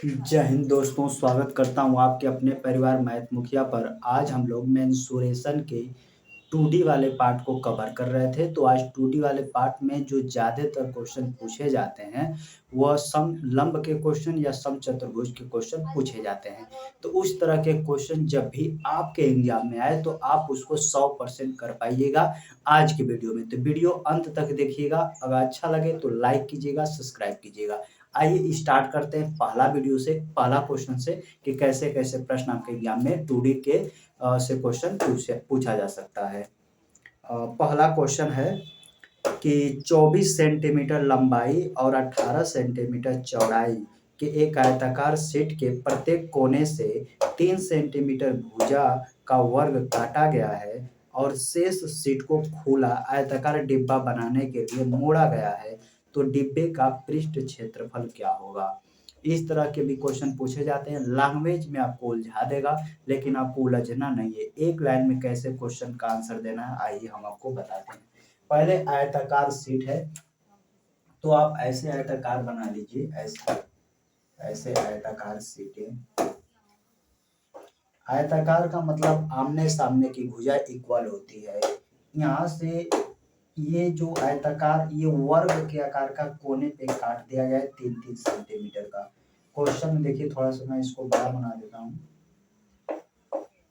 जय हिंद दोस्तों, स्वागत करता हूँ आपके अपने परिवार मैथ मुखिया पर। आज हम लोग मेंसुरेशन के 2D वाले पार्ट को कवर कर रहे थे। तो आज 2D वाले पार्ट में जो ज़्यादातर क्वेश्चन पूछे जाते हैं, वह समलंब के क्वेश्चन या समचतुर्भुज के क्वेश्चन पूछे जाते हैं। तो उस तरह के क्वेश्चन जब भी आपके एग्जाम में आए तो आप उसको 100% कर पाइएगा आज की वीडियो में। तो वीडियो अंत तक देखिएगा, अगर अच्छा लगे तो लाइक कीजिएगा, सब्सक्राइब कीजिएगा। आइए स्टार्ट करते हैं पहला वीडियो से, पहला क्वेश्चन से कि कैसे-कैसे प्रश्न आपके एग्जाम में 2D के से क्वेश्चन पूछा जा सकता है। पहला क्वेश्चन है कि 24 सेंटीमीटर लंबाई और 18 सेंटीमीटर चौड़ाई के एक आयताकार शीट के प्रत्येक कोने से 3 सेंटीमीटर भुजा का वर्ग काटा गया है और शेष शीट को खुला आयताकार डिब्बा बनाने के लिए मोड़ा गया है, तो डिब्बे का पृष्ठ क्षेत्रफल क्या होगा? इस तरह के भी क्वेश्चन पूछे जाते हैं। लैंग्वेज में आपको उलझा देगा, लेकिन आपको उलझना नहीं है। एक लाइन में कैसे क्वेश्चन का आंसर देना है, आइए हम आपको बताते हैं। पहले आयताकार शीट है, तो आप ऐसे आयताकार बना लीजिए, ऐसे ऐसे आयताकार शीटें। आयताकार का मतलब आमने सामने की भुजा इक्वल होती है। यहाँ से ये जो आयताकार, ये वर्ग के आकार का कोने पे काट दिया गया है 3-3 सेंटीमीटर का। क्वेश्चन में देखिए, थोड़ा सा मैं इसको बड़ा बना देता हूँ,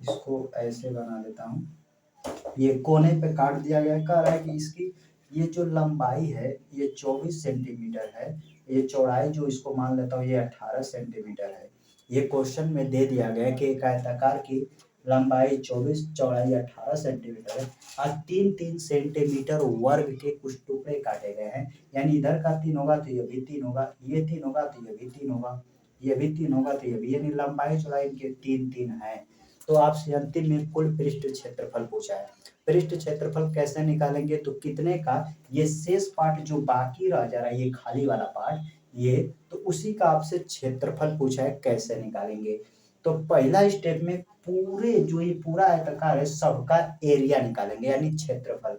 इसको ऐसे बना देता हूँ। ये कोने पे काट दिया गया है। कह रहा है कि इसकी ये जो लंबाई है ये 24 सेंटीमीटर है, ये चौड़ाई जो इसको मान लेता हूँ ये 18 सेंटीमीटर है। ये क्वेश्चन में दे दिया गया है कि एक आयताकार की लंबाई 24, चौड़ाई 18 सेंटीमीटर है और 3-3 सेंटीमीटर वर्ग के कुछ टुकड़े काटे गए हैं। यानी इधर का 3 होगा तो ये भी 3 होगा, ये 3 होगा तो ये भी 3 होगा, ये भी 3 होगा तो ये भी, यानी लंबाई चौड़ाई इनके 3-3 है। तो आपसे अंतिम में कुल पृष्ठ क्षेत्रफल पूछा है। पृष्ठ क्षेत्रफल कैसे निकालेंगे, तो कितने का ये शेष पार्ट जो बाकी रह जा रहा है, ये खाली वाला पार्ट, ये तो उसी का आपसे क्षेत्रफल पूछा है, कैसे निकालेंगे। तो पहला स्टेप में पूरे जो ये पूरा आयताकार है सबका एरिया निकालेंगे, यानी क्षेत्रफल।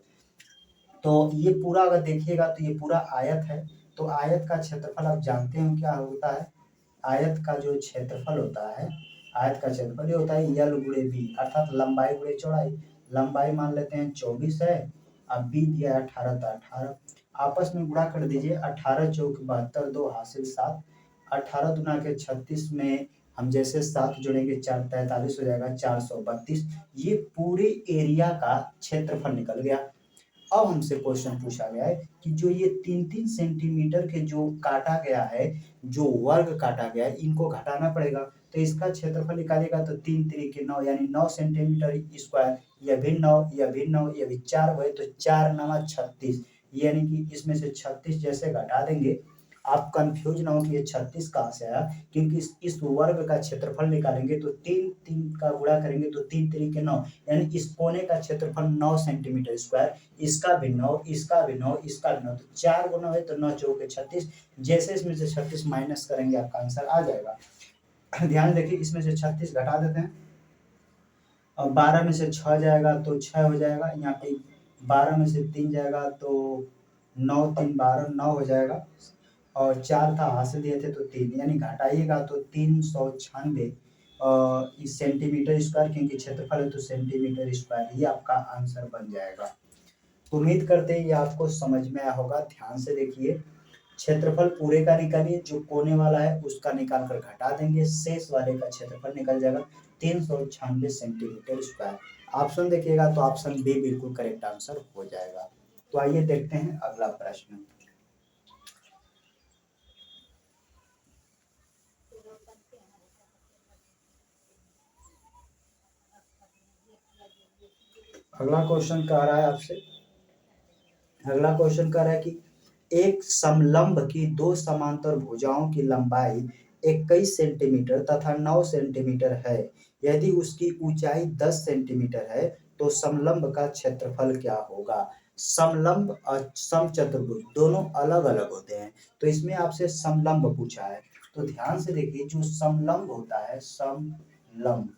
तो ये पूरा अगर देखिएगा तो ये पूरा आयत है, तो आयत का क्षेत्रफल आप जानते हो क्या होता है। आयत का जो क्षेत्रफल होता है, आयत का क्षेत्रफल ये होता है यल गुणे बी, अर्थात लंबाई गुणे चौड़ाई। लंबाई मान लेते हैं 24 है, अब बी दिया है 18, तो 18 आपस में गुणा कर दीजिए। 18 चौक 72, 2 हासिल 7, 18 दुना के 36 में हम जैसे 7 जोड़ेंगे 4 43 हो जाएगा, 432। ये पूरे एरिया का क्षेत्रफल निकल गया। अब हमसे क्वेश्चन पूछा गया है कि जो ये 3-3 सेंटीमीटर के जो काटा गया है, जो वर्ग काटा गया है, इनको घटाना पड़ेगा। तो इसका क्षेत्रफल निकालेगा तो 3 त्रिक 9, यानी 9 सेंटीमीटर स्क्वायर। यह भी 9, यह भी 9, यह भी 4 हुए तो 4 9 36, यानी कि इसमें से 36 जैसे घटा देंगे, आप कंफ्यूज ना हो कि ये 36 कहाँ से आया, क्योंकि इस वर्ग का क्षेत्रफल निकालेंगे तो 3-3 का गुणा करेंगे तो 3 त्रिक 9, यानी इस कोने का क्षेत्रफल 9 सेंटीमीटर स्क्वायर। इसका भी 9, इसका भी 9, इसका भी 9, तो 4 गुना है तो 9 चौके 36। जैसे इसमें से 36 माइनस करेंगे आपका आंसर आ जाएगा। ध्यान देखिए, इसमें से 36 घटा देते हैं और 12 में से 6 जाएगा तो 6 हो जाएगा। यहाँ पे 12 में से 3 जाएगा तो 9 3 12, 9 हो जाएगा। और 4 था, हाथ से दिए थे तो 3, यानी घटाइएगा तो 396 इस सेंटीमीटर स्क्वायर, क्योंकि क्षेत्रफल है तो सेंटीमीटर स्क्वायर, ये आपका आंसर बन जाएगा। उम्मीद करते हैं ये आपको समझ में आया होगा। ध्यान से देखिए, क्षेत्रफल पूरे का निकालिए, जो कोने वाला है उसका निकाल कर घटा देंगे, शेष वाले का क्षेत्रफल निकल जाएगा 396 सेंटीमीटर स्क्वायर। ऑप्शन देखिएगा तो ऑप्शन बी बिल्कुल करेक्ट आंसर हो जाएगा। तो आइए देखते हैं अगला प्रश्न। अगला क्वेश्चन कह रहा है आपसे, अगला क्वेश्चन कह रहा है कि एक समलंब की दो समांतर भुजाओं की लंबाई 21 सेंटीमीटर तथा 9 सेंटीमीटर है। यदि उसकी ऊंचाई 10 सेंटीमीटर है तो समलंब का क्षेत्रफल क्या होगा? समलंब और समचतुर्भुज दोनों अलग अलग होते हैं, तो इसमें आपसे समलंब पूछा है। तो ध्यान से देखिए, जो समलंब होता है, समलंब,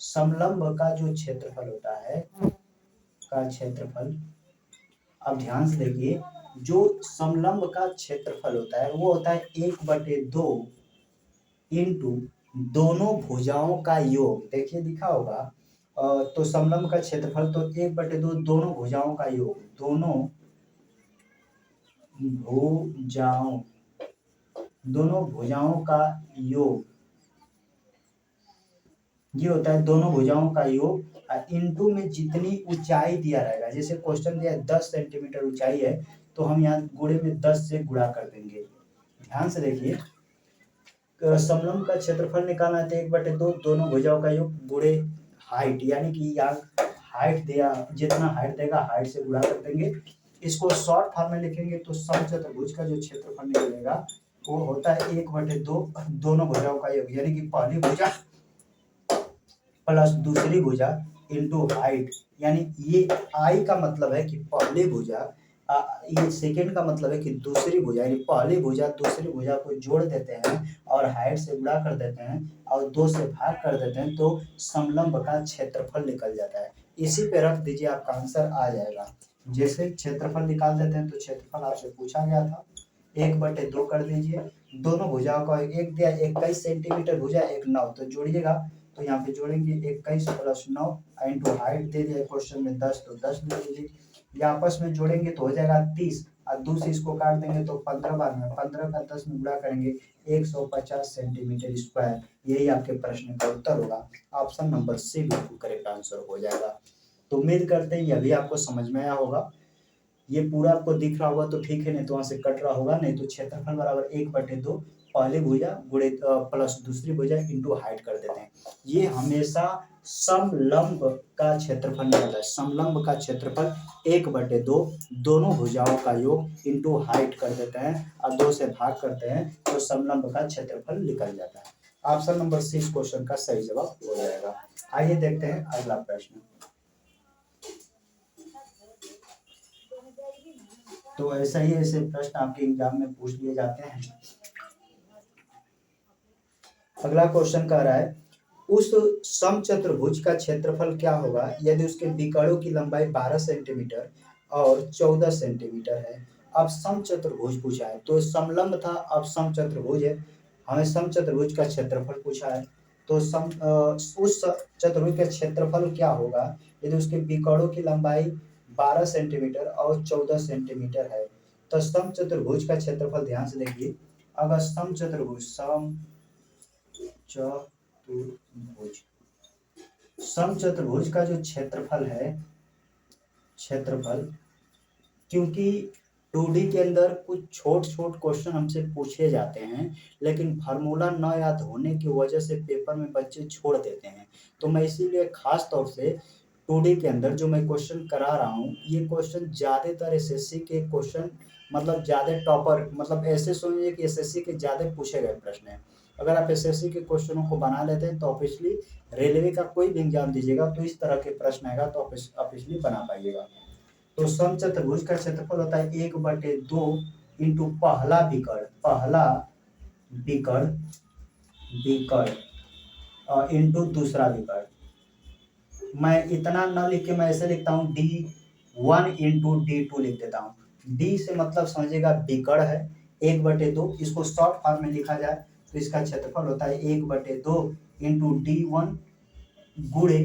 समलंब का जो क्षेत्रफल होता है, का क्षेत्रफल, अब ध्यान से देखिए, जो समलंब का क्षेत्रफल होता है वो होता है 1/2 इंटू दोनों भुजाओं का योग, देखिए दिखा होगा। तो समलंब का क्षेत्रफल तो 1/2 दोनों भुजाओं का योग, दोनों भुजाओं, दोनों भुजाओं का योग, ये होता है दोनों भुजाओं का योग। इंटू में जितनी ऊंचाई दिया रहेगा, जैसे क्वेश्चन दिया है 10 सेंटीमीटर ऊंचाई है, तो हम यहाँ गुणे में 10 से गुणा कर देंगे। ध्यान से देखिए, समलंब का क्षेत्रफल निकालना है तो 1/2 दोनों भुजाओं का योग गुणे हाइट, यानी कि यहाँ हाइट दिया, जितना हाइट देगा हाइट से गुणा कर देंगे। इसको शॉर्ट फॉर्म में लिखेंगे तो समचतुर्भुज का जो क्षेत्रफल निकलेगा वो होता है 1/2 दोनों भुजाओं का योग, यानी कि पहली भुजा प्लस दूसरी भुजा इंटू हाइट, यानी ये आई का मतलब है कि पहली भुजा, ये सेकेंड का मतलब है कि दूसरी भुजा, यानी पहली भुजा दूसरी भुजा को जोड़ देते हैं और हाइट से गुणा कर देते हैं और 2 से भाग कर देते हैं तो समलंब का क्षेत्रफल निकल जाता है। इसी पे रख दीजिए, आपका आंसर आ जाएगा। जैसे क्षेत्रफल निकाल देते हैं तो क्षेत्रफल आपसे पूछा गया था, 1/2 कर दीजिए, दोनों भुजाओं का एक दिया 21 सेंटीमीटर भुजा, एक 9, तो जोड़िएगा तो यहाँ पे जोड़ेंगे 21 प्लस 9 इंटू हाइट दे दिया क्वेश्चन में 10, तो 10 ले लीजिए, ये आपस में जोड़ेंगे तो हो जाएगा 30 और 2 से इसको काट देंगे तो 15 बार में 15 का 10 में गुणा करेंगे 150 सेंटीमीटर स्क्वायर। यही आपके प्रश्न का उत्तर होगा। ऑप्शन नंबर सी बिल्कुल करेक्ट आंसर हो जाएगा। तो उम्मीद करते हैं यह भी आपको समझ में आया होगा। ये पूरा आपको दिख रहा होगा तो ठीक है, नहीं तो वहां से कट रहा होगा। नहीं तो क्षेत्रफल बराबर 1/2 पहली भुजा गुणे प्लस दूसरी भुजा इंटू हाइट कर देते हैं। ये हमेशा समलंब का क्षेत्रफल निकलता है। समलंब का क्षेत्रफल 1/2 दोनों भुजाओं का योग इंटू हाइट कर देते हैं और 2 से भाग करते हैं तो समलंब का क्षेत्रफल निकल जाता है। ऑप्शन नंबर सी इस क्वेश्चन का सही जवाब हो जाएगा। आइए देखते हैं अगला प्रश्न। तो ऐसा ही ऐसे प्रश्न आपके एग्जाम में पूछ लिए जाते हैं। अगला क्वेश्चन कह रहा है उस समचतुर्भुज का क्षेत्रफल क्या होगा यदि उसके विकर्णों की लंबाई 12 सेंटीमीटर और 14 सेंटीमीटर है। अब समचतुर्भुज पूछा है, तो समलंब था, अब समचतुर्भुज है, हमें समचतुर्भुज का क्षेत्रफल पूछा है। तो उस चतुर्भुज का क्षेत्रफल क्या होगा यदि उसके विकर्णों की लंबाई 12 सेंटीमीटर और 14 सेंटीमीटर है। तो समचतुर्भुज का क्षेत्रफल ध्यान से देखिए, अगर समचतुर्भुज समचतुर्भुज का जो क्षेत्रफल है, क्षेत्रफल, क्योंकि 2D के अंदर कुछ छोट क्वेश्चन हमसे पूछे जाते हैं लेकिन फार्मूला न याद होने की वजह से पेपर में बच्चे छोड़ देते हैं, तो मैं इसीलिए खास तौर से 2D के अंदर जो मैं क्वेश्चन करा रहा हूँ, ये क्वेश्चन ज्यादातर एसएससी के क्वेश्चन, मतलब ज्यादा टॉपर, मतलब ऐसे समझिए कि एसएससी के ज्यादा पूछे गए प्रश्न है। अगर आप एसएससी के क्वेश्चनों को बना लेते हैं तो ऑब्वियसली रेलवे का कोई भी एग्जाम दीजिएगा तो इस तरह के प्रश्न आएगा तो ऑब्वियसली बना पाइएगा। तो समचतुर्भुज का क्षेत्रफल होता है 1/2 इंटू पहला विकर्ण इंटू दूसरा विकर्ण। मैं इतना न लिख के मैं ऐसे लिखता हूँ D1 इंटू D2 लिख देता हूँ। D से मतलब समझिएगा विकर्ण है 1/2, इसको शॉर्ट फॉर्म में लिखा जाए तो इसका क्षेत्रफल होता है 1/2 इंटू D1 गुणे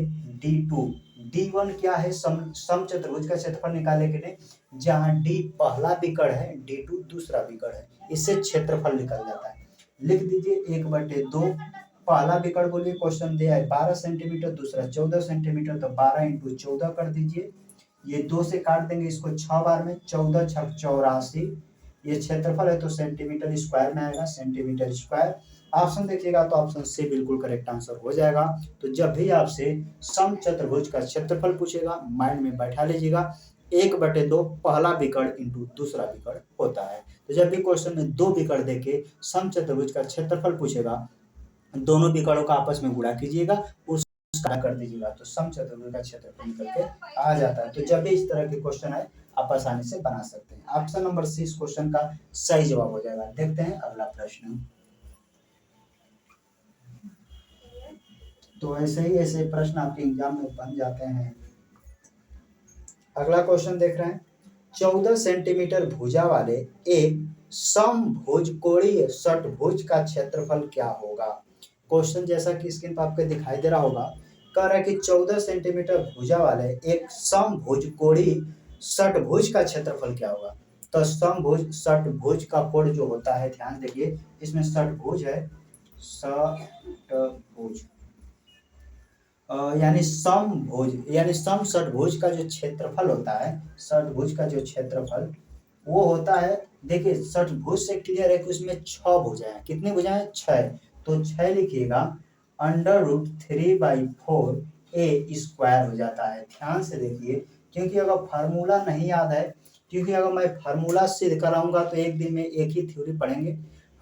D2। D1 क्या है, समचतुर्भुज का क्षेत्रफल निकालने के लिए जहां D पहला विकर्ण है D2 दूसरा विकर्ण है, इससे क्षेत्रफल निकल जाता है। लिख दीजिए 1/2, पहला विकर्ण बोलिए क्वेश्चन दिया है 12 सेंटीमीटर, दूसरा 14 सेंटीमीटर, तो 12 इंटू 14 कर दीजिए, ये 2 से काट देंगे इसको 6 बार में, 14 छक 84, ये क्षेत्रफल है तो सेंटीमीटर स्क्वायर में आएगा, सेंटीमीटर स्क्वायर। ऑप्शन देखिएगा तो ऑप्शन सी बिल्कुल करेक्ट आंसर हो जाएगा। तो जब भी आपसे समचतुर्भुज का क्षेत्रफल पूछेगा माइंड में बैठा लीजिएगा 1/2 पहला विकर्ण इंटू दूसरा विकर्ण होता है। तो जब भी क्वेश्चन में 2 विकर्ण देके समचतुर्भुज का क्षेत्रफल पूछेगा, दोनों विकर्णों का आपस में गुणा कीजिएगा, उसका कर दीजिएगा तो समचतुर्भुज का क्षेत्रफल निकल के आ जाता है। तो जब भी इस तरह के क्वेश्चन आए आप आसानी से बना सकते हैं। ऑप्शन नंबर सी इस क्वेश्चन का सही जवाब हो जाएगा। देखते हैं अगला प्रश्न। तो ऐसे ही ऐसे प्रश्न आपके एग्जाम में बन जाते हैं। अगला क्वेश्चन देख रहे हैं, 14 सेंटीमीटर भुजा वाले एक समभुजकोणीय षटभुज का क्षेत्रफल क्या होगा। क्वेश्चन जैसा कि स्क्रीन पर आपको दिखाई दे रहा होगा, कह रहा है कि 14 सेंटीमीटर भुजा वाले एक समभुजकोणीय षटभुज का क्षेत्रफल क्या होगा। तो समभुज षटभुज का कोण जो होता है, ध्यान देखिए, इसमें षटभुज है, षटभुज यानी समभुज यानी सम षटभुज का जो क्षेत्रफल होता है, षटभुज का जो क्षेत्रफल वो होता है, देखिए षटभुज से क्लियर है कि उसमें 6 भुजाएं, कितनी भुजाएं, 6, तो 6 लिखिएगा, √3/4 a स्क्वायर हो जाता है। ध्यान से देखिए, क्योंकि अगर फार्मूला नहीं याद है, क्योंकि अगर मैं फार्मूला सिद्ध कराऊंगा तो एक दिन में एक ही थ्योरी पढ़ेंगे।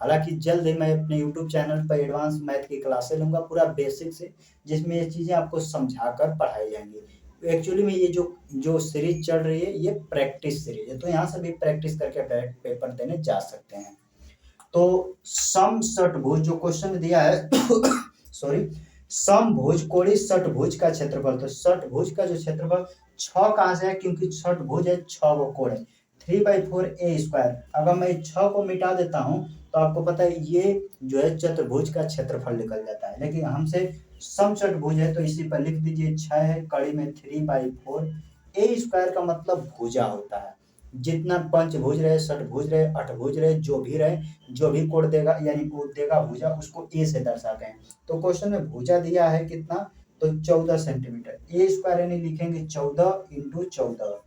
हालांकि जल्द ही मैं अपने यूट्यूब चैनल पर एडवांस मैथ की क्लासें लूंगा पूरा बेसिक से, जिसमें ये चीज़ें आपको समझाकर पढ़ाई जाएंगी। एक्चुअली में ये जो सीरीज चल रही है ये प्रैक्टिस सीरीज है, तो यहाँ से भी प्रैक्टिस करके डायरेक्ट पेपर देने जा सकते हैं। तो सम षटभुज जो क्वेश्चन दिया है सॉरी, समभुजकोणीय षटभुज का क्षेत्रफल, तो षटभुज का जो क्षेत्रफल 6 कहाँ से है, क्योंकि षटभुज है, 6 वो कोण है, 3/4 a स्क्वायर। अगर मैं 6 को मिटा देता हूँ तो आपको पता है ये जो है चतुर्भुज का क्षेत्रफल निकल जाता है, लेकिन हमसे समचतुर्भुज है तो इसी पर लिख दीजिए 6 है, कड़ी में 3/4 a स्क्वायर का मतलब भुजा होता है। जितना पंचभुज रहे, षटभुज रहे, अठभुज रहे, जो भी रहे, जो भी कोण देगा यानी कोण देगा भुजा, उसको a से दर्शाते हैं। तो क्वेश्चन में भुजा दिया है कितना, तो 14 सेंटीमीटर, a स्क्वायर यानी लिखेंगे 14 × 14,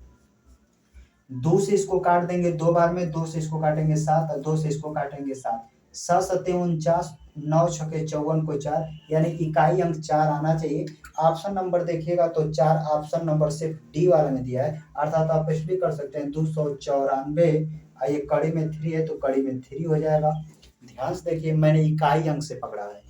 2 से इसको काट देंगे 2 बार में, 2 से इसको काटेंगे 7 और 2 से इसको काटेंगे 7, 7 7 49, 9 6 54 को 4, यानी इकाई अंक 4 आना चाहिए। ऑप्शन नंबर देखिएगा तो 4 ऑप्शन नंबर सिर्फ डी वाले में दिया है, अर्थात आप कुछ भी कर सकते हैं, 294, ये कड़ी में 3 है तो कड़ी में 3 हो जाएगा। ध्यान से देखिए, मैंने इकाई अंक से पकड़ा है,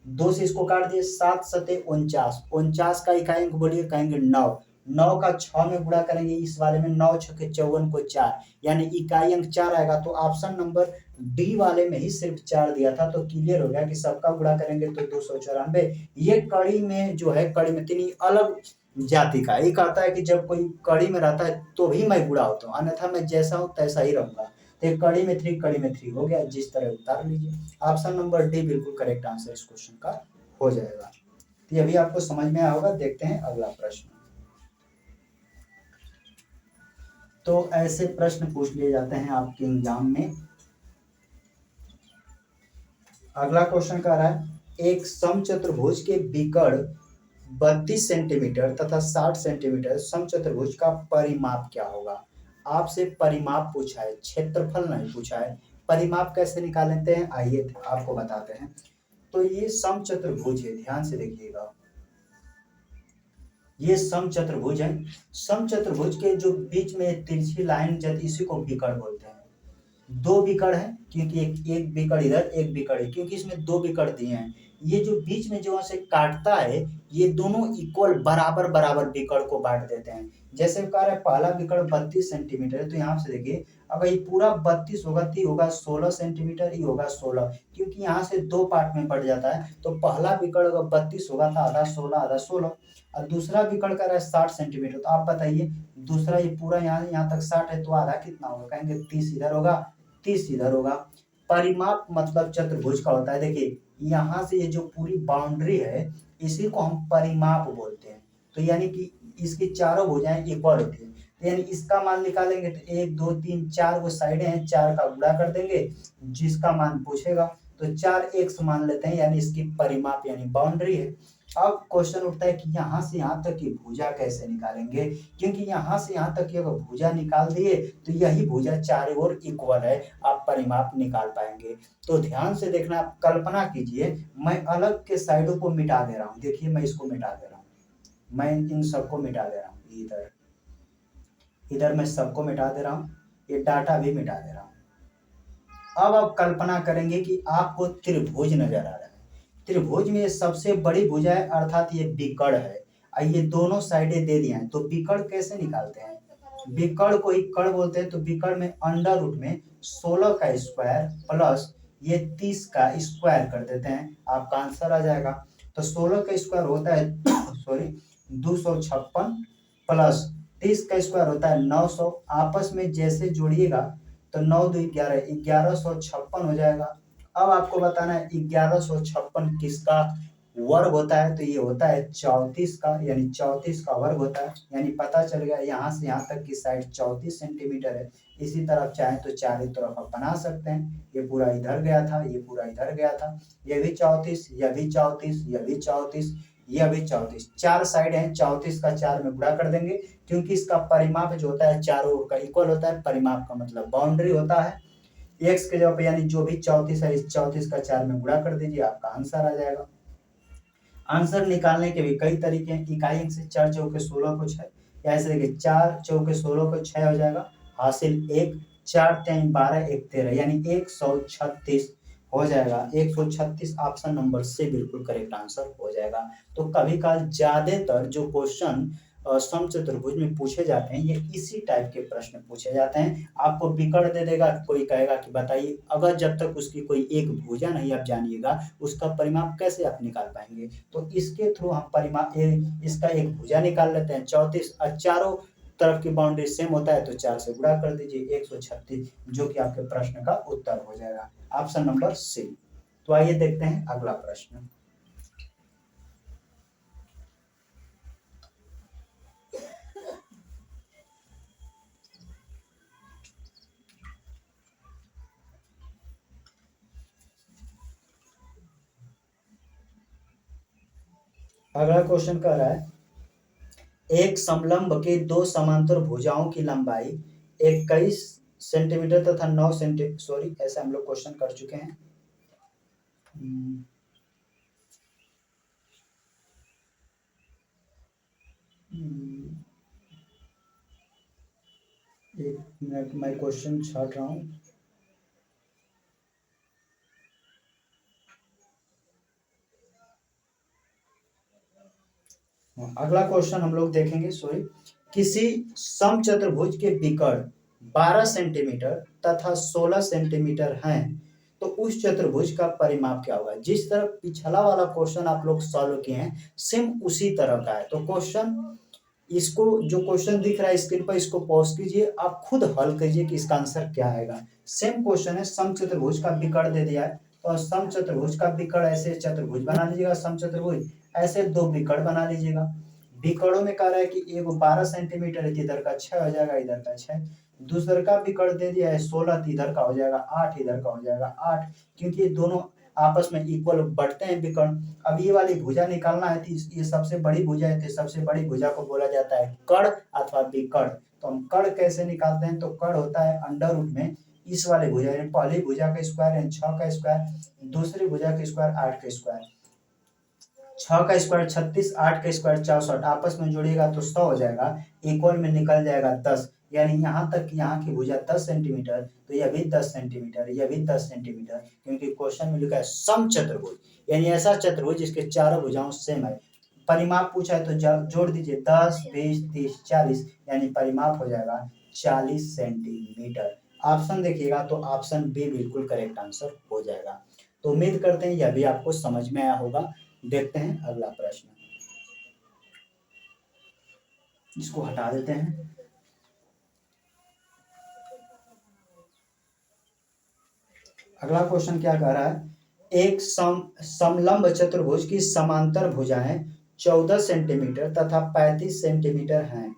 2 से इसको काट दिए, 7 7 49, 49 का इकाई अंक बोलिए, कहेंगे 9, 9 का 6 में गुणा करेंगे, इस वाले में 9 6 54 को 4, यानी इकाई अंक 4 आएगा। तो ऑप्शन नंबर डी वाले में ही सिर्फ 4 दिया था, तो क्लियर हो गया कि सबका गुणा करेंगे तो 294। ये कड़ी में जो है, कड़ी में 3 अलग जाति का, एक आता है कि जब कोई कड़ी में रहता है तो भी मैं बुरा होता हूँ, अन्यथा मैं जैसा हूँ तैसा ही रहूंगा। तो कड़ी में 3, कड़ी में 3 हो गया, जिस तरह उतार लीजिए। ऑप्शन नंबर डी बिल्कुल करेक्ट आंसर इस क्वेश्चन का हो जाएगा। तो ये भी आपको समझ में आया होगा। देखते हैं अगला प्रश्न। तो ऐसे प्रश्न पूछ लिए जाते हैं आपके एग्जाम में। अगला क्वेश्चन कह रहा है, एक समचतुर्भुज के विकर्ण 32 सेंटीमीटर तथा 60 सेंटीमीटर समचतुर्भुज का परिमाप क्या होगा। आपसे परिमाप पूछा है, क्षेत्रफल नहीं पूछा है। परिमाप कैसे निकाल लेते हैं, आइए आपको बताते हैं। तो ये समचतुर्भुज है, ध्यान से देखिएगा, ये समचतुर्भुज है। समचतुर्भुज के जो बीच में तिरछी लाइन जाती, इसी को विकर्ण बोलते हैं। 2 विकर्ण है, क्योंकि एक विकर्ण इधर, एक विकर्ण है, क्योंकि इसमें 2 विकर्ण दिए हैं। ये जो बीच में जो से काटता है, ये दोनों इक्वल बराबर बराबर विकर्ण को बांट देते हैं। जैसे कह रहा है पहला विकर्ण 32 सेंटीमीटर है, तो यहाँ से देखिए, अगर ये पूरा 32 होगा तो ये होगा 16 सेंटीमीटर, ये होगा 16, क्योंकि यहाँ से 2 पार्ट में बढ़ जाता है। तो पहला विकर्ण अगर 32 होगा तो आधा 16 आधा 16, और दूसरा विकर्ण कह रहा है 60 सेंटीमीटर। तो आप बताइए, दूसरा ये पूरा यहाँ तक 60 है तो आधा कितना होगा, कहेंगे 30 इधर होगा, 30 इधर होगा। परिमाप मतलब चतुर्भुज का होता है। देखिए यहाँ से ये जो पूरी बाउंड्री है, इसी को हम परिमाप बोलते हैं। तो यानी कि इसकी चारों भुजाएं इक्वल होती है, तो यानी इसका मान निकालेंगे तो 1 2 3 4 वो साइडें हैं, 4 का गुणा कर देंगे, जिसका मान पूछेगा तो 4 एक मान लेते हैं, यानी इसकी परिमाप यानी बाउंड्री है। अब क्वेश्चन उठता है कि यहाँ से यहाँ तक की भुजा कैसे निकालेंगे, क्योंकि यहाँ से यहाँ तक की अगर भुजा निकाल दिए तो यही भुजा चारों ओर इक्वल है, आप परिमाप निकाल पाएंगे। तो ध्यान से देखना, आप कल्पना कीजिए, मैं अलग के साइडों को मिटा दे रहा हूँ। देखिए मैं इसको मिटा दे रहा हूँ, मैं इन सबको मिटा दे रहा हूँ, इधर इधर मैं सबको मिटा दे रहा हूँ, ये डाटा भी मिटा दे रहा हूँ। अब आप कल्पना करेंगे कि आपको त्रिभुज नजर आ रहा है। त्रिभुज में सबसे बड़ी भुजा है, अर्थात ये विकर्ण है, और ये दोनों साइडें दे दिए हैं। तो विकर्ण कैसे निकालते हैं, विकर्ण को ही कर्ण बोलते हैं। तो विकर्ण में अंडर रूट में 16 का स्क्वायर प्लस ये 30 का स्क्वायर कर देते हैं, आपका आंसर आ जाएगा। तो 16 का स्क्वायर होता है सॉरी 256 प्लस 30 का स्क्वायर होता है 900। आपस में जैसे जोड़िएगा तो 9 2 11, 1156 हो जाएगा। अब आपको बताना है 1156 किसका वर्ग होता है, तो ये होता है 34 का, यानी 34 का वर्ग होता है। यानी पता चल गया यहाँ से यहाँ तक की साइड 34 सेंटीमीटर है। इसी तरफ चाहे तो चारों तरफ आप बना सकते हैं। ये पूरा इधर गया था, ये पूरा इधर गया था, ये भी 34, यह भी 34, यह भी 34, यह भी 34, चार साइड है। 34 का 4 में गुणा कर देंगे, क्योंकि इसका परिमाप जो होता है चारों ओर का इक्वल होता है। परिमाप का मतलब बाउंड्री होता है। x के जगह पे यानी जो भी 34 है, इस 34 का 4 में गुणा कर दीजिए, आपका आंसर आ जाएगा। आंसर निकालने के भी कई तरीके हैं। इकाई अंक से 4 चौके 16 को 6, ऐसे देखिए 4 चौके 16 को 6 हो जाएगा, हासिल 1, 4 3 12 1 13, यानी 136 हो जाएगा। 136 ऑप्शन नंबर से बिल्कुल करेक्ट आंसर हो जाएगा। तो कभी काल ज्यादातर जो क्वेश्चन समचतुर्भुज में पूछे जाते हैं, ये इसी टाइप के प्रश्न पूछे जाते हैं। आपको विकर्ण दे देगा, कोई कहेगा कि बताइए, अगर जब तक उसकी कोई एक भुजा नहीं आप जानिएगा, उसका परिमाप कैसे आप निकाल पाएंगे। तो इसके थ्रू हम परिमाप इसका एक भुजा निकाल लेते हैं। 34 चारों तरफ की बाउंड्री सेम होता है, तो 4 से गुणा कर दीजिए, 136, जो कि आपके प्रश्न का उत्तर हो जाएगा, ऑप्शन नंबर सी। तो आइए देखते हैं अगला प्रश्न। अगला क्वेश्चन कह रहा है एक समलंब के दो समांतर भुजाओं की लंबाई 21 सेंटीमीटर तथा 9 सेंटीमीटर, सॉरी ऐसा हम लोग क्वेश्चन कर चुके हैं। एक मिनट, मैं क्वेश्चन छाट रहा हूँ। अगला क्वेश्चन हम लोग देखेंगे, सॉरी, किसी समचतुर्भुज के विकर्ण 12 सेंटीमीटर तथा 16 सेंटीमीटर हैं, तो उस चतुर्भुज का परिमाप क्या होगा। जिस तरह पिछला वाला क्वेश्चन आप लोग सॉल्व किए हैं, सेम उसी तरह का है। तो क्वेश्चन, इसको जो क्वेश्चन दिख रहा है स्क्रीन पर, इसको पॉज कीजिए, आप खुद हल कीजिए कि इसका आंसर क्या आएगा। सेम क्वेश्चन है, समचतुर्भुज का विकर्ण दे दिया है, तो समचतुर्भुज का विकर्ण ऐसे चतुर्भुज बना लीजिएगा, समचतुर्भुज ऐसे दो विकर्ण बना लीजिएगा। विकर्णों में कह रहा है कि एगो 12 सेंटीमीटर है, इधर का 6 हो जाएगा, इधर का 6। दूसरे का विकर्ण दे दिया है 16, इधर का हो जाएगा 8, इधर का हो जाएगा 8, क्योंकि ये दोनों आपस में इक्वल बढ़ते हैं विकर्ण। अब ये वाली भुजा निकालना है, तो ये सबसे बड़ी भुजा है, तो सबसे बड़ी भुजा को बोला जाता है कर्ण अथवा विकर्ण। तो हम कर्ण कैसे निकालते हैं, तो कर्ण होता है अंडर रूट में इस वाले भुजा, यानी पहली भुजा का स्क्वायर यानी 6 का स्क्वायर, दूसरी भुजा का स्क्वायर 8 का स्क्वायर। 6 का स्क्वायर 36, 8 का स्क्वायर 64, आपस में जोड़िएगा तो 100 हो जाएगा, इक्वल में निकल जाएगा 10, यानी यहाँ तक यहाँ की भुजा 10 सेंटीमीटर, तो यह भी 10 सेंटीमीटर, यह भी 10 सेंटीमीटर, क्योंकि क्वेश्चन में लिखा है समचतुर्भुज, यानी ऐसा चतुर्भुज जिसके चारों भुजाओं सेम है। परिमाप पूछा है तो जोड़ दीजिए 10 20 30 40, यानी परिमाप हो जाएगा 40 सेंटीमीटर। ऑप्शन देखिएगा तो ऑप्शन बी बिल्कुल करेक्ट आंसर हो जाएगा। तो उम्मीद करते हैं यह भी आपको समझ में आया होगा। देखते हैं अगला प्रश्न, इसको हटा देते हैं। अगला क्वेश्चन क्या कह रहा है, एक समलंब चतुर्भुज की समांतर भुजाएं 14 सेंटीमीटर तथा 35 सेंटीमीटर हैं,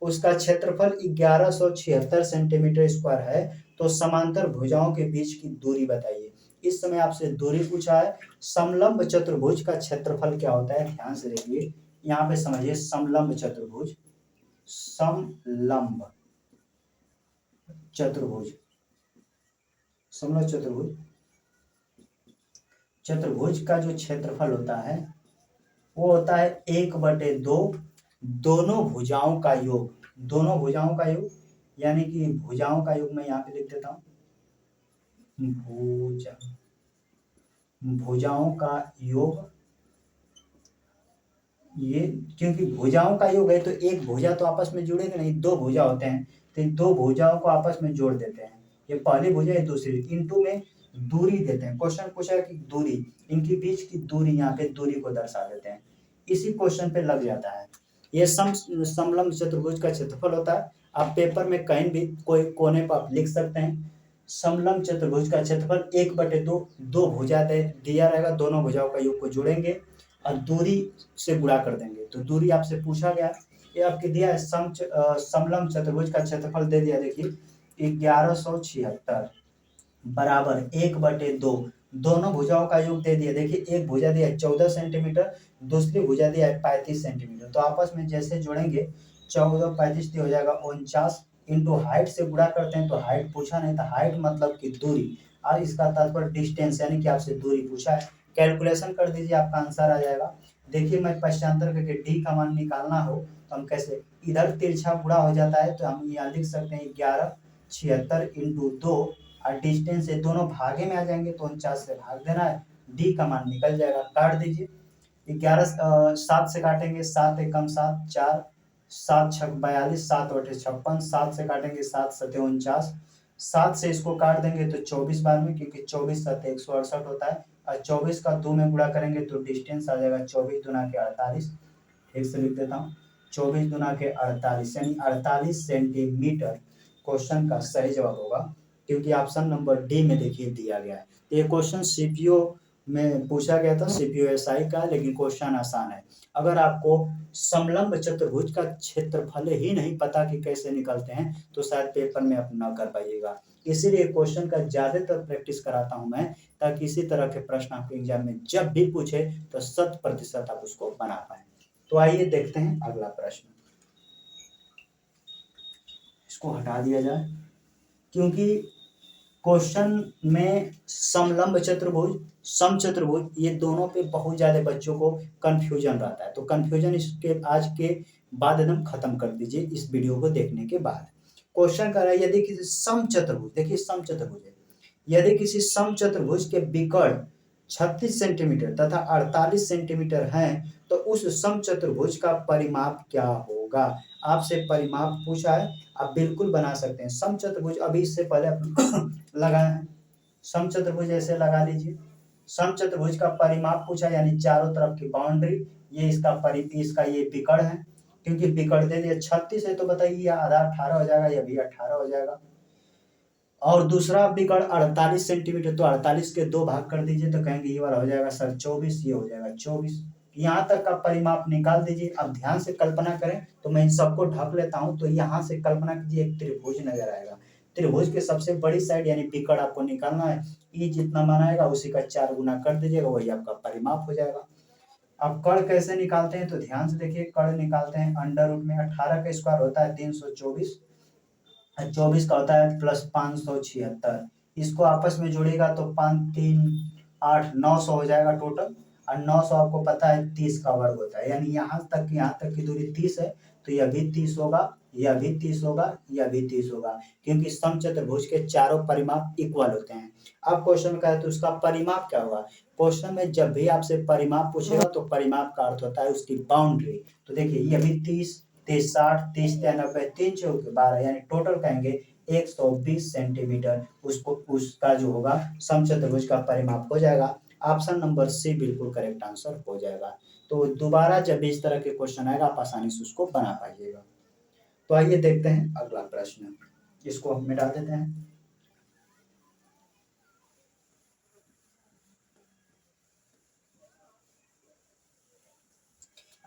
उसका क्षेत्रफल 1176 सेंटीमीटर स्क्वायर है, तो समांतर भुजाओं के बीच की दूरी बताइए। इस समय आपसे दूरी पूछा है। समलंब चतुर्भुज का क्षेत्रफल क्या होता है, ध्यान से देखिए, यहाँ पे समझिए। समलंब चतुर्भुज, समलंब चतुर्भुज, समलंब चतुर्भुज, चतुर्भुज का जो क्षेत्रफल होता है वो होता है 1/2 दोनों भुजाओं का योग, दोनों भुजाओं का योग, यानी कि भुजाओं का योग मैं यहाँ पे लिख देता हूँ, भुजाओं का योग, ये क्योंकि भुजाओं का योग है तो एक भुजा तो आपस में जुड़ेगा नहीं, दो भुजा होते हैं, तो इन दो भुजाओं को आपस में जोड़ देते हैं। ये पहली भुजा है, दूसरी, इनटू में दूरी देते हैं। क्वेश्चन पूछा है कि दूरी, इनके बीच की दूरी, यहाँ पे दूरी को दर्शा देते हैं, इसी क्वेश्चन पे लग जाता है। ये समलंब चतुर्भुज का क्षेत्रफल होता है। आप पेपर में कहीं भी कोई कोने पर आप लिख सकते हैं समलंब चतुर्भुज का क्षेत्रफल 1/2 दो भुजा दिया रहेगा, दोनों भुजाओं का योग को जोड़ेंगे और दूरी से गुणा कर देंगे। तो दूरी आपसे पूछा गया, ये आपके दिया है समलंब चतुर्भुज का क्षेत्रफल दे दिया, देखिए 1176 बराबर 1/2 दोनों भुजाओं का योग दे दिया। देखिए एक भुजा दिया है 14 सेंटीमीटर, दूसरी भुजा दिया है 35 सेंटीमीटर। तो आपस में जैसे जोड़ेंगे 14 35 हो जाएगा 49 इंटू हाइट से गुणा करते हैं। तो हाइट पूछा नहीं था, हाइट मतलब कि दूरी, और इसका तात्पर्य डिस्टेंस यानी कि आपसे दूरी पूछा है। कैलकुलेशन कर दीजिए, आपका आंसर आ जाएगा। देखिए मैं पश्चांतर करके डी का मान निकालना हो तो हम कैसे, इधर तिरछा गुणा हो जाता है तो हम यहाँ लिख सकते हैं 1176 इंटू 2 और डिस्टेंस से दोनों भागे में आ जाएंगे तो 49 से भाग देना है, डी का मान निकल जाएगा। काट दीजिए 7 से काटेंगे, 7 एकम 7 4 7 छक 42 7 8 56, 7 से काटेंगे 7 7 49, 7 से इसको काट देंगे तो 24 बार में, क्योंकि 24 7 168 होता है और 24 का 2 में गुणा करेंगे तो डिस्टेंस आ जाएगा 24 दूना के 48। एक से लिख देता हूँ 24 दूना के 48 यानी 48 सेंटीमीटर क्वेश्चन का सही जवाब होगा, क्योंकि ऑप्शन नंबर डी में देखिए दिया गया है। ये क्वेश्चन सीपीओ में पूछा गया था, सीपीओ एसआई का, लेकिन क्वेश्चन आसान है। अगर आपको समलंब चतुर्भुज का क्षेत्रफल ही नहीं पता कि कैसे निकलते हैं तो शायद पेपर में आप न कर पाइएगा। इसीलिए क्वेश्चन का ज्यादातर प्रैक्टिस कराता हूं मैं, ताकि इसी तरह के प्रश्न आपके एग्जाम में जब भी पूछे तो 100% आप उसको बना पाए। तो आइए देखते हैं अगला प्रश्न। इसको हटा दिया जाए, क्योंकि क्वेश्चन में समलंब चतुर्भुज समचतुर्भुज ये दोनों पे बहुत ज्यादा बच्चों को कंफ्यूजन रहता है। तो कंफ्यूजन इसके आज के बाद एकदम खत्म कर दीजिए इस वीडियो को देखने के बाद। क्वेश्चन कर रहा है यदि किसी समचतुर्भुज, देखिए समचतुर्भुज है, यदि किसी समचतुर्भुज के विकर्ण 36 सेंटीमीटर तथा 48 सेंटीमीटर हैं तो उस समचतुर्भुज का परिमाप क्या होगा। आपसे परिमाप पूछा है, आप बिल्कुल बना सकते हैं समचतुर्भुज। अभी इससे पहले आप लगाए समचतुर्भुज ऐसे लगा लीजिए। समचतुर्भुज का परिमाप पूछा यानी चारों तरफ की बाउंड्री, ये इसका ये विकर्ण है, क्योंकि विकर्ण दे दिया 36 है तो बताइए आधा 18 हो जाएगा, यह भी 18 हो जाएगा। और दूसरा विकर्ण 48 सेंटीमीटर, तो 48 के 2 भाग कर दीजिए तो कहेंगे ये वाला हो जाएगा सर 24, ये हो जाएगा 24। यहाँ तक का परिमाप निकाल दीजिए। अब ध्यान से कल्पना करें, तो मैं इन सबको ढक लेता हूं, तो यहाँ से कल्पना कीजिए एक त्रिभुज नजर आएगा। त्रिभुज के सबसे बड़ी साइड यानी विकर्ण आपको निकालना है, ई जितना बनाएगा उसी का 4 गुना कर दीजिएगा, वही आपका परिमाप हो जाएगा। अब कर्ण कैसे निकालते हैं, तो ध्यान से देखिए, कर्ण निकालते हैं अंडर रूट में 18 का स्क्वायर होता है 324, 24 का होता है प्लस 576, इसको आपस में जोड़ेगा तो 5 3 8 900 हो जाएगा टोटल। और 900 आपको पता है 30 का वर्ग होता है, यानी यहाँ तक की दूरी 30 है, तो यह भी 30 होगा, यह भी 30 होगा, यह भी 30 होगा, क्योंकि समचतुर्भुज के चारों परिमाप इक्वल होते हैं। अब क्वेश्चन का है तो उसका परिमाप क्या होगा। क्वेश्चन में जब भी आपसे परिमाप पूछेगा तो परिमाप का अर्थ होता है उसकी बाउंड्री। तो देखिए ये भी 30 30 60 30 93 3 चौक 12 यानी टोटल कहेंगे 120 सेंटीमीटर, उसको उसका जो होगा समचतुर्भुज का परिमाप हो जाएगा। ऑप्शन नंबर सी बिल्कुल करेक्ट आंसर हो जाएगा। तो दोबारा जब भी इस तरह के क्वेश्चन आएगा आप आसानी से उसको बना पाइएगा। तो आइए देखते हैं अगला प्रश्न, इसको हम मिटा देते हैं।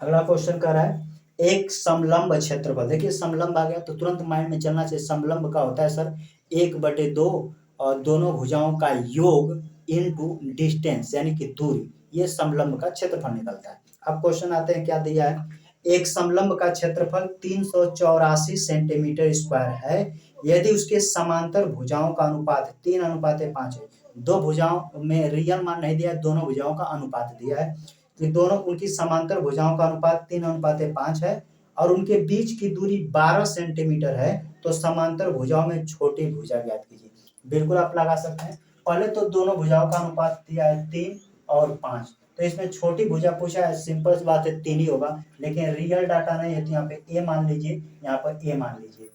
अगला क्वेश्चन कह रहा है एक समलंब क्षेत्रफल, देखिए समलंब आ गया तो तुरंत माइंड में चलना चाहिए समलंब का होता है सर 1/2 और दोनों भुजाओं का योग इनटू डिस्टेंस यानी कि दूरी, ये समलंब का क्षेत्रफल निकलता है। अब क्वेश्चन आते हैं क्या दिया है, एक समलंब का क्षेत्रफल 384 सेंटीमीटर स्क्वायर है यदि उसके समांतर भुजाओं का अनुपात 3:5 है। दो भुजाओं में रियल मान नहीं दिया है, दोनों भुजाओं का अनुपात दिया है, तो दोनों उनकी समांतर भुजाओं का अनुपात 3:5 है और उनके बीच की दूरी 12 सेंटीमीटर है, तो समांतर भुजाओं में छोटी भुजा ज्ञात कीजिए। बिल्कुल आप लगा सकते हैं। पहले तो दोनों भुजाओं का अनुपात दिया है 3 और 5, तो इसमें छोटी भुजा पूछा है, सिंपल सी बात है 3 ही होगा, लेकिन रियल डाटा नहीं है तो यहाँ पे ए मान लीजिए, यहाँ पर ए मान लीजिए।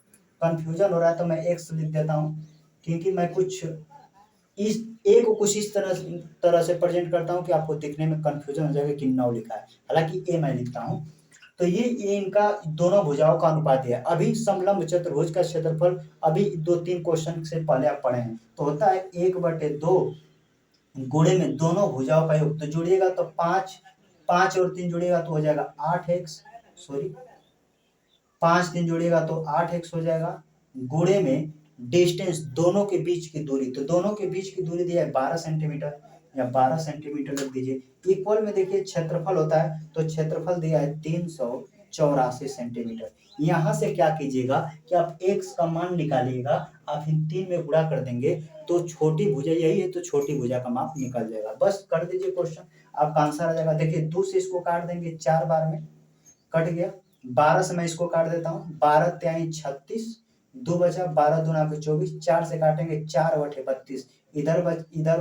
कंफ्यूजन हो रहा है तो मैं एक्स लिख देता हूँ, क्योंकि मैं कुछ इस ए को कुछ इस तरह से प्रेजेंट करता हूँ कि आपको दिखने में कंफ्यूजन हो जाएगा कि 9 लिखा है, हालांकि ए मैं लिखता हूँ। तो ये इनका दोनों भुजाओं का अनुपात है। अभी समलंब चतुर्भुज का क्षेत्रफल अभी 2-3 क्वेश्चन से पहले आप पढ़े हैं, तो होता है 1/2 गुणे में दोनों भुजाओं का योग। तो जोड़िएगा तो 5, 5 और 3 जोड़िएगा तो हो जाएगा 8x, सॉरी 5 3 जोड़िएगा तो 8x हो जाएगा, गुणे में डिस्टेंस दोनों के बीच की दूरी, तो दोनों के बीच की दूरी दिया है 12 सेंटीमीटर, या 12 सेंटीमीटर लिख दीजिए। इक्वल में देखिए क्षेत्रफल होता है, तो क्षेत्रफल दिया है 384 सेंटीमीटर। यहाँ से क्या कीजिएगा कि आप x का मान निकालिएगा, आप इन 3 में गुणा कर देंगे तो छोटी भुजा यही है, तो छोटी भुजा का माप निकल जाएगा। बस कर दीजिए क्वेश्चन, आपका आंसर आ जाएगा। देखिए 2 से इसको काट देंगे 4 बार में, कट गया। 12 से मैं इसको काट देता हूँ, 12 त्याई 36, 2 बचा, 12 दूना के 24, 4 से काटेंगे 4/32, इधर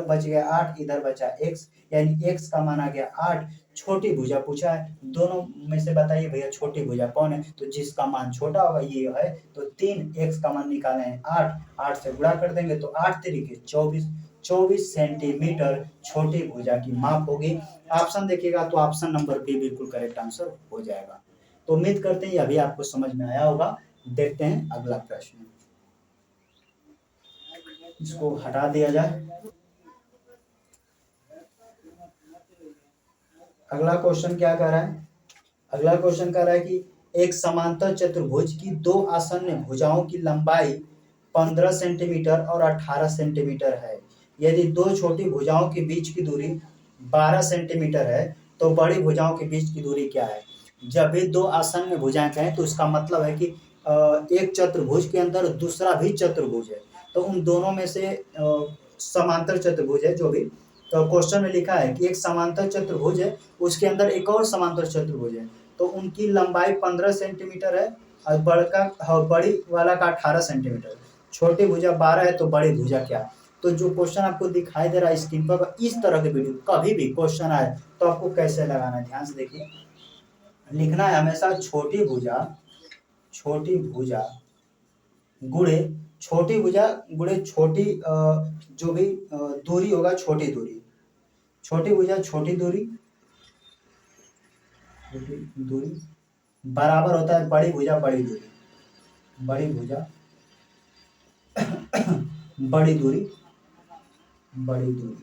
बच गया 8, इधर बचा x, यानी x का मान आ गया 8। छोटी भुजा पूछा है, दोनों में से बताइए भैया छोटी भुजा कौन है, तो जिसका मान छोटा होगा ये है, तो 3, x का मान निकाले हैं 8, 8 से गुणा कर देंगे तो 8 तरीके 24 सेंटीमीटर छोटी भुजा की माप होगी। ऑप्शन देखिएगा तो ऑप्शन नंबर बी बिल्कुल करेक्ट आंसर हो जाएगा। तो उम्मीद करते हैं अभी आपको समझ में आया होगा। देखते हैं अगला प्रश्न, इसको हटा दिया जाए। अगला क्वेश्चन क्या कह रहा है, अगला क्वेश्चन कह रहा है कि एक समांतर चतुर्भुज की दो आसन्न भुजाओं की लंबाई 15 सेंटीमीटर और 18 सेंटीमीटर है। यदि दो छोटी भुजाओं के बीच की दूरी 12 सेंटीमीटर है तो बड़ी भुजाओं के बीच की दूरी क्या है। जब भी दो आसन्न भुजाएं कहें तो उसका मतलब है कि एक चतुर्भुज के अंदर दूसरा भी चतुर्भुज है, तो उन दोनों में से समांतर चतुर्भुज है जो भी, तो क्वेश्चन में लिखा है कि एक समांतर चतुर्भुज है, उसके अंदर एक और समांतर चतुर्भुज है, तो उनकी लंबाई 15 सेंटीमीटर है और बड़ी वाला का 18 सेंटीमीटर, छोटी भुजा 12 है, तो बड़ी भुजा क्या। तो जो क्वेश्चन आपको दिखाई दे रहा है स्क्रीन पर, इस तरह के वीडियो कभी भी क्वेश्चन आए तो आपको कैसे लगाना है, ध्यान से देखिए। लिखना है हमेशा छोटी भुजा गुणे छोटी भुजा गुणे छोटी जो भी दूरी होगा, छोटी भुजा छोटी दूरी बराबर होता है बड़ी भुजा बड़ी दूरी।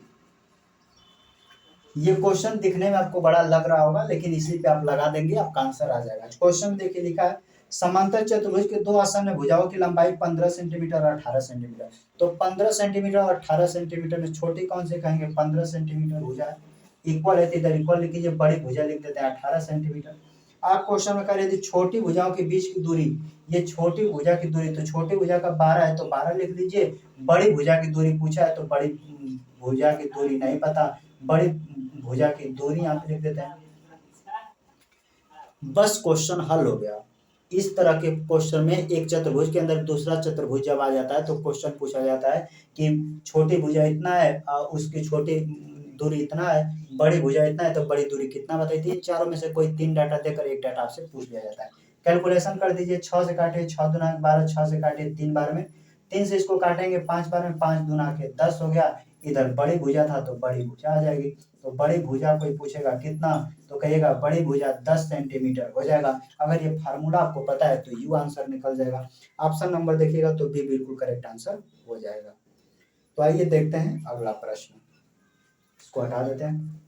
ये क्वेश्चन दिखने में आपको बड़ा लग रहा होगा, लेकिन इसी पे आप लगा देंगे आपका आंसर आ जाएगा। क्वेश्चन देखिए लिखा है समांतर चतुर्भुज के दो आसन्न भुजाओं की लंबाई 15 सेंटीमीटर और 18 सेंटीमीटर। तो 15 सेंटीमीटर और 18 सेंटीमीटर में छोटी कौन से कहेंगे, 15 सेंटीमीटर भुजा है, इक्वल है तो इधर इक्वल लिख लीजिए, बड़ी भुजा लिख देते हैं 18 सेंटीमीटर। आप क्वेश्चन में कह रहे थे छोटी भुजाओं के बीच की दूरी, ये छोटी भुजा की दूरी, तो छोटी भुजा का 12 है तो 12 लिख लीजिए। बड़ी भुजा की दूरी पूछा है तो बड़ी भुजा की दूरी नहीं पता, बड़ी भुजा की दूरी यहाँ पे लिख देते हैं। बस क्वेश्चन हल हो गया। इस तरह के क्वेश्चन में एक चतुर्भुज के अंदर दूसरा चतुर्भुज जब आ जाता है तो क्वेश्चन पूछा जाता है कि छोटी भुजा इतना है, उसकी छोटी दूरी इतना है, बड़ी भुजा इतना है, तो बड़ी दूरी कितना बताइए। तीन चारों में से कोई 3 डाटा देकर एक डाटा आपसे पूछ लिया जाता है। कैलकुलेशन कर दीजिए, 6 से काटिए 6 दूना 12, 6 से काटिए 3 बार में, 3 से इसको काटेंगे 5 बार में, 5 दूना के 10 हो गया। इधर बड़ी भुजा था तो बड़ी भुजा आ जाएगी, तो बड़ी भुजा कोई पूछेगा कितना, तो कहिएगा बड़ी भुजा 10 सेंटीमीटर हो जाएगा। अगर ये फार्मूला आपको पता है तो यू आंसर निकल जाएगा। ऑप्शन नंबर देखिएगा तो बी बिल्कुल करेक्ट आंसर हो जाएगा। तो आइए देखते हैं अगला प्रश्न, इसको हटा देते हैं।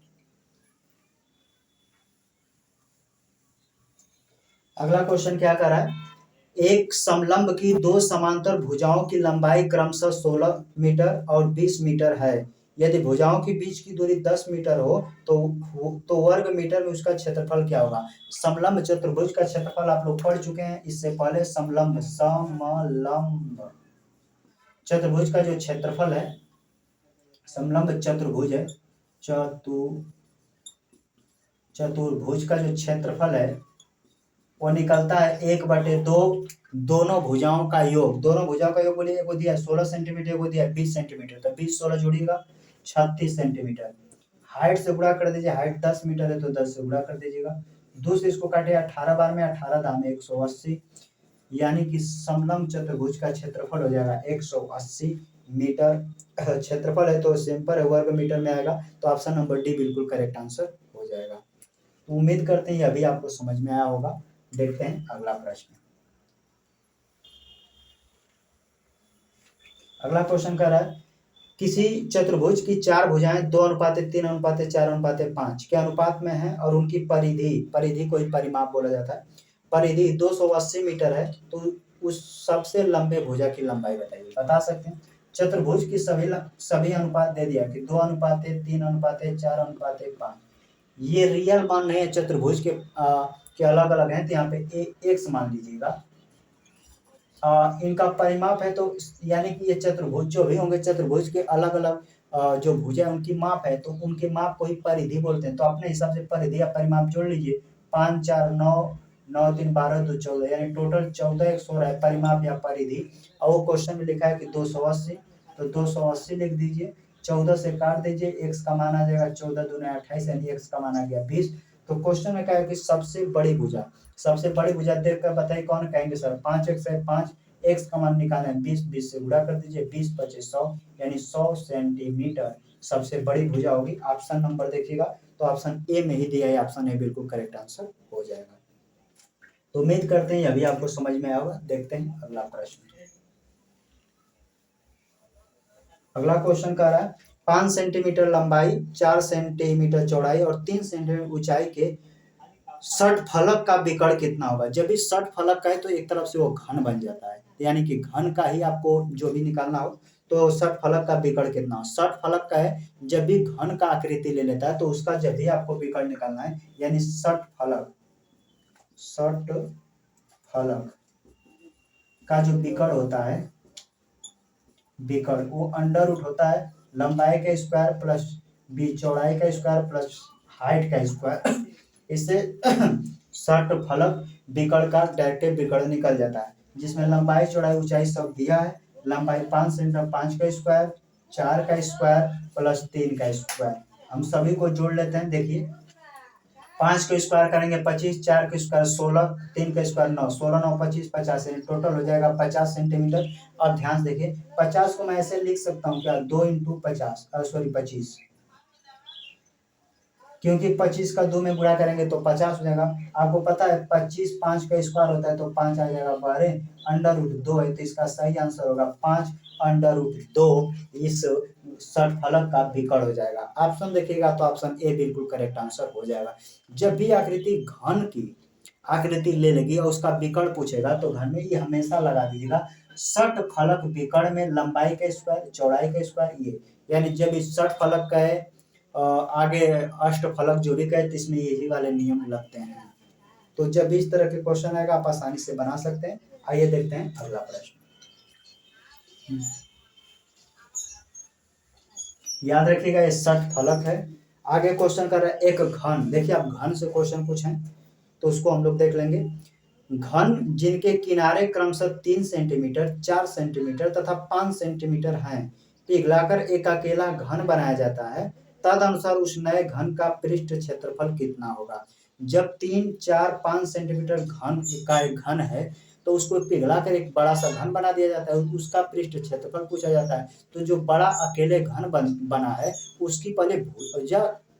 अगला क्वेश्चन क्या कर रहा है, एक समलंब की दो समांतर भुजाओं की लंबाई क्रमशः 16 मीटर और 20 मीटर है। यदि भुजाओं के बीच की दूरी 10 मीटर हो तो वर्ग मीटर में उसका क्षेत्रफल क्या होगा। समलंब चतुर्भुज का क्षेत्रफल आप लोग पढ़ चुके हैं इससे पहले। समलंब चतुर्भुज का जो क्षेत्रफल है, समलंब चतुर्भुज है, चतुर्भुज का जो क्षेत्रफल है वो निकलता है 1/2 दोनों भुजाओं का योग। दोनों भुजाओं का योग बोलिए, एक दिया 16 सेंटीमीटर, एक दिया 20 सेंटीमीटर, तो 20 16 जोड़िएगा 36 सेंटीमीटर। हाइट से गुणा कर दीजिए, हाइट 10 मीटर है तो 10 से गुणा कर दीजिएगा। 2 से इसको काटिए 18 बार में, 18 दाम 180, यानी कि समलंब चतुर्भुज का क्षेत्रफल हो जाएगा 180 मीटर। क्षेत्रफल है तो सिंपल है, वर्ग मीटर में आएगा, तो ऑप्शन नंबर डी बिल्कुल करेक्ट आंसर हो जाएगा। तो उम्मीद करते हैं अभी आपको समझ में आया होगा। देखते हैं अगला प्रश्न। अगला क्वेश्चन कह रहा है किसी चतुर्भुज की 4 भुजाएं 2:3:4:5 के अनुपात में है और उनकी परिधि कोई परिमाप बोला जाता है, परिधि 280 मीटर है, तो उस सबसे लंबे भुजा की लंबाई बताइए। बता सकते हैं चतुर्भुज की सभी अनुपात दे दिया कि 2:3:4:5। ये रियल मान नहीं है, चतुर्भुज के अलग अलग हैं, तो यहाँ पे एक्स मान लीजिएगा। इनका परिमाप है, तो यानी कि ये चतुर्भुज जो भी होंगे चतुर्भुज के अलग अलग जो भुजा है उनकी माप है, तो उनके माप को ही परिधि बोलते हैं। तो अपने हिसाब से परिधि या परिमाप जोड़ लीजिए। 5 4 9 9 3 12 2 14, यानी टोटल 14 100 है परिमाप या परिधि। और वो क्वेश्चन में लिखा है कि 280, तो 280 लिख दीजिए। 14 से काट दीजिए, एक्स का मान आ जाएगा 14 दूनी 28, यानी एक्स का मान आ गया 20। तो क्वेश्चन में क्या है कि सबसे बड़ी भुजा देख कर बताइए कौन कहेंगे सर। 5 एक्स है 5, एक्स का मान निकालना है 20, 20 से गुणा कर दीजिए, 20 25 100, यानी 100 सेंटीमीटर सबसे बड़ी भुजा होगी। ऑप्शन नंबर देखिएगा तो ऑप्शन ए में ही दिया है, ऑप्शन ए बिल्कुल करेक्ट आंसर हो जाएगा। तो उम्मीद करते हैं अभी आपको समझ में आया होगा। देखते हैं अगला प्रश्न। अगला क्वेश्चन कह रहा है 5 सेंटीमीटर लंबाई, 4 सेंटीमीटर चौड़ाई और 3 सेंटीमीटर ऊंचाई के षटफलक का विकर्ण कितना होगा। जब भी षटफलक का है तो एक तरफ से वो घन बन जाता है, यानी कि घन का ही आपको जो भी निकालना हो, तो षटफलक का विकर्ण कितना हो। षटफलक का है जब भी घन का आकृति ले लेता है तो उसका जब भी आपको विकर्ण निकालना है, यानी षटफलक का जो विकर्ण होता है, विकर्ण वो अंडर रूट होता है लंबाई का स्क्वायर प्लस बी चौड़ाई का स्क्वायर प्लस हाइट का स्क्वायर। इससे षटफलक विकर्ण का डायरेक्ट विकर्ण निकल जाता है, जिसमें लंबाई चौड़ाई ऊंचाई सब दिया है। लंबाई 5 सेंटीमीटर, 5 का स्क्वायर, 4 का स्क्वायर प्लस 3 का स्क्वायर। हम सभी को जोड़ लेते हैं। देखिए 5 का स्क्वायर करेंगे 25, 4 का स्क्वायर 16, 3 का स्क्वायर 9, 16 9 25 50, टोटल हो जाएगा 50 सेंटीमीटर। अब ध्यान देखिए 50 को मैं ऐसे लिख सकता हूँ क्या, 2 × 50 25, क्योंकि 25 का 2 में गुणा करेंगे तो 50 हो जाएगा। आपको पता है 25 5 का स्क्वायर होता है तो 5 आ जाएगा, बारे अंडर रूट 2 है, तो इसका सही आंसर होगा 5 अंडर रूट 2 इस षटफलक का विकर्ण हो जाएगा। ऑप्शन देखिएगा तो ऑप्शन ए बिल्कुल करेक्ट आंसर हो जाएगा। जब भी आकृति घन की आकृति ले लेगी और उसका विकर्ण पूछेगा तो घन में ये हमेशा लगा दीजिएगा षटफलक विकर्ण में लंबाई का स्क्वायर चौड़ाई का स्क्वायर, ये यानी जब इस षटफलक का है आगे अष्टफलक जो भी कहे तो इसमें यही वाले नियम लगते हैं। तो जब भी इस तरह के क्वेश्चन आएगा आप आसानी से बना सकते हैं। आइए देखते हैं अगला प्रश्न। याद रखिएगा ये षटफलक है। आगे क्वेश्चन कर रहा है एक घन। देखिए आप घन से क्वेश्चन पूछें तो उसको हम लोग देख लेंगे। घन जिनके किनारे क्रमशः 3 सेंटीमीटर 4 सेंटीमीटर तथा 5 सेंटीमीटर हैं, पिघलाकर एक अकेला घन बनाया जाता है, तदनुसार उस नए घन का पृष्ठ क्षेत्रफल कितना होगा। जब 3 4 5 सेंटीमीटर घन का एक घन है तो उसको पिघलाकर एक बड़ा सा घन बना दिया जाता है, उसका पृष्ठ क्षेत्रफल पूछा जाता है। तो जो बड़ा अकेले घन बना है उसकी पहले भुजा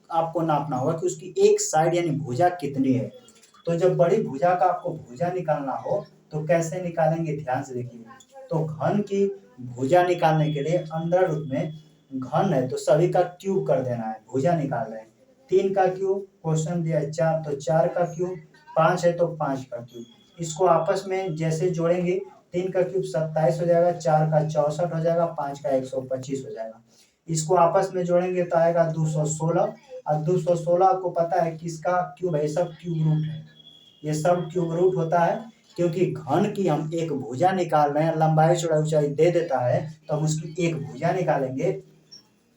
आपको नापना होगा कि उसकी एक साइड यानी भुजा कितनी है। तो जब बड़ी भुजा का आपको भुजा निकालना हो तो कैसे निकालेंगे, ध्यान से देखिए। तो घन की भुजा निकालने के लिए अंडर रूट में घन है तो सभी का क्यूब कर देना है, भुजा निकाल रहे हैं। 3 का क्यूब क्वेश्चन दिया है 4, तो 4 का क्यूब, 5 है तो 5 का क्यूब। इसको आपस में जैसे जोड़ेंगे 3 का क्यूब 27 हो जाएगा, 4 का 64 हो जाएगा, 5 का 125 हो जाएगा। इसको आपस में जोड़ेंगे तो आएगा 216, और 216 को पता है किसका क्यूब है, सब क्यूब रूट है, ये सब क्यूब रूट होता है। क्योंकि घन की हम एक भुजा निकाल रहे हैं, लंबाई चौड़ाई ऊंचाई दे देता है तो हम उसकी एक भुजा निकालेंगे,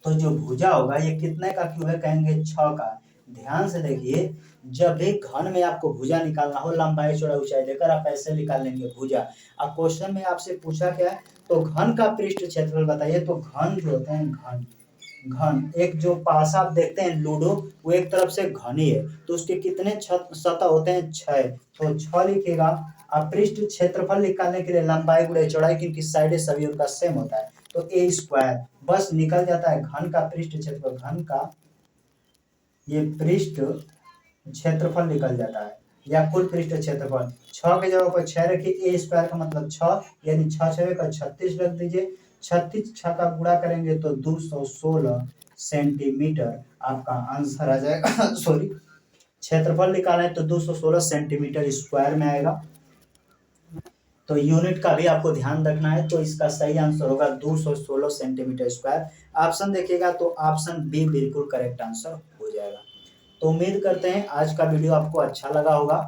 तो जो भुजा होगा ये कितने का क्यूब है, कहेंगे 6 का। ध्यान से देखिए जब भी घन में आपको भुजा निकालना हो लंबाई चौड़ाई ऊंचाई लेकर आप ऐसे निकाल लेंगे भुजा। अब क्वेश्चन में आपसे पूछा क्या है, तो घन का पृष्ठ क्षेत्रफल बताइए। तो घन जो होते हैं घन एक जो पासा आप देखते हैं लूडो, वो एक तरफ से घन ही है, तो उसके कितने सतह होते हैं 6, तो 6 लिखिएगा। अब पृष्ठ क्षेत्रफल निकालने के लिए लंबाई गुणे चौड़ाई, क्योंकि साइडें सभी उनका सेम होता है, तो ए स्क्वायर बस निकल जाता है। घन का पृष्ठ क्षेत्रफल, घन का ये पृष्ठ क्षेत्रफल निकल जाता है, या कुल पृष्ठ क्षेत्रफल। 6 की जगह पर 6 रखिए, a स्क्वायर का मतलब 6, यानी 6 6 का 36 रख दीजिए। 36 6 का गुणा करेंगे तो 216 सेंटीमीटर आपका आंसर आ जाएगा। सॉरी, क्षेत्रफल निकालें तो 216 सेंटीमीटर स्क्वायर में आएगा। तो यूनिट का भी आपको ध्यान रखना है। तो इसका सही आंसर होगा 216 सेंटीमीटर स्क्वायर। ऑप्शन देखिएगा तो ऑप्शन बी बिल्कुल करेक्ट आंसर हो जाएगा। तो उम्मीद करते हैं आज का वीडियो आपको अच्छा लगा होगा।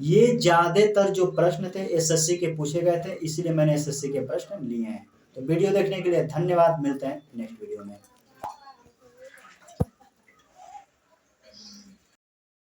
ये ज्यादातर जो प्रश्न थे एसएससी के पूछे गए थे, इसीलिए मैंने एसएससी के प्रश्न लिए हैं। तो वीडियो देखने के लिए धन्यवाद, मिलते हैं नेक्स्ट वीडियो में।